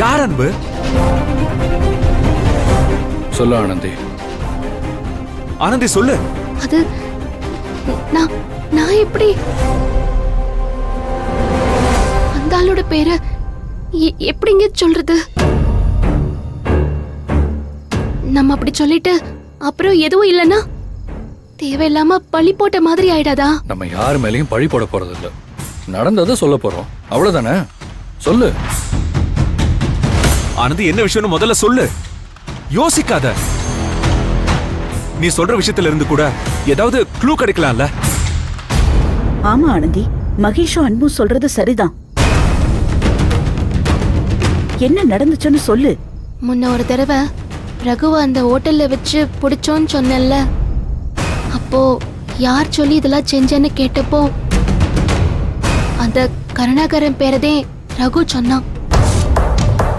யார் அன்பு? சொல்லு ஆனந்தி. ஆனந்தி சொல்லு. அது நான் எப்படி அந்த ஆளோட பேரை எப்படிங்க சொல்றது? நம்ம அப்படி சொல்லிட்டு அப்புறம் எதுவும் இல்லைன்னா தேவையில்லாம பழி போட்ட மாதிரி ஆயிடாதா? நம்ம யார் மேலேயும் பழி போட போறது இல்ல, நடந்ததை சொல்ல போறோம், அவ்வளவுதானே. சொல்லு ஆனந்தி, என்ன விஷயம்னு முதல்ல சொல்லு. யோசிக்காத. நீ சொல்ற விஷயத்துல இருந்து கூட ஏதாவது க்ளூ கிடைக்கலாம்ல? ஆமா ஆனந்தி, மகேஷும் அன்பும் சொல்றது சரிதான். என்ன நடந்துச்சுன்னு சொல்லு. முன்ன ஒரு தடவை ரகுவை அந்த ஹோட்டல்ல வச்சு பிடிச்சோன்னு சொன்னேன்ல, அப்போ யார் சொல்லி இதெல்லாம் செஞ்சேன்னு கேட்டப்போ அந்த கருணாகரன் பேரதே ரகு சொன்னான்.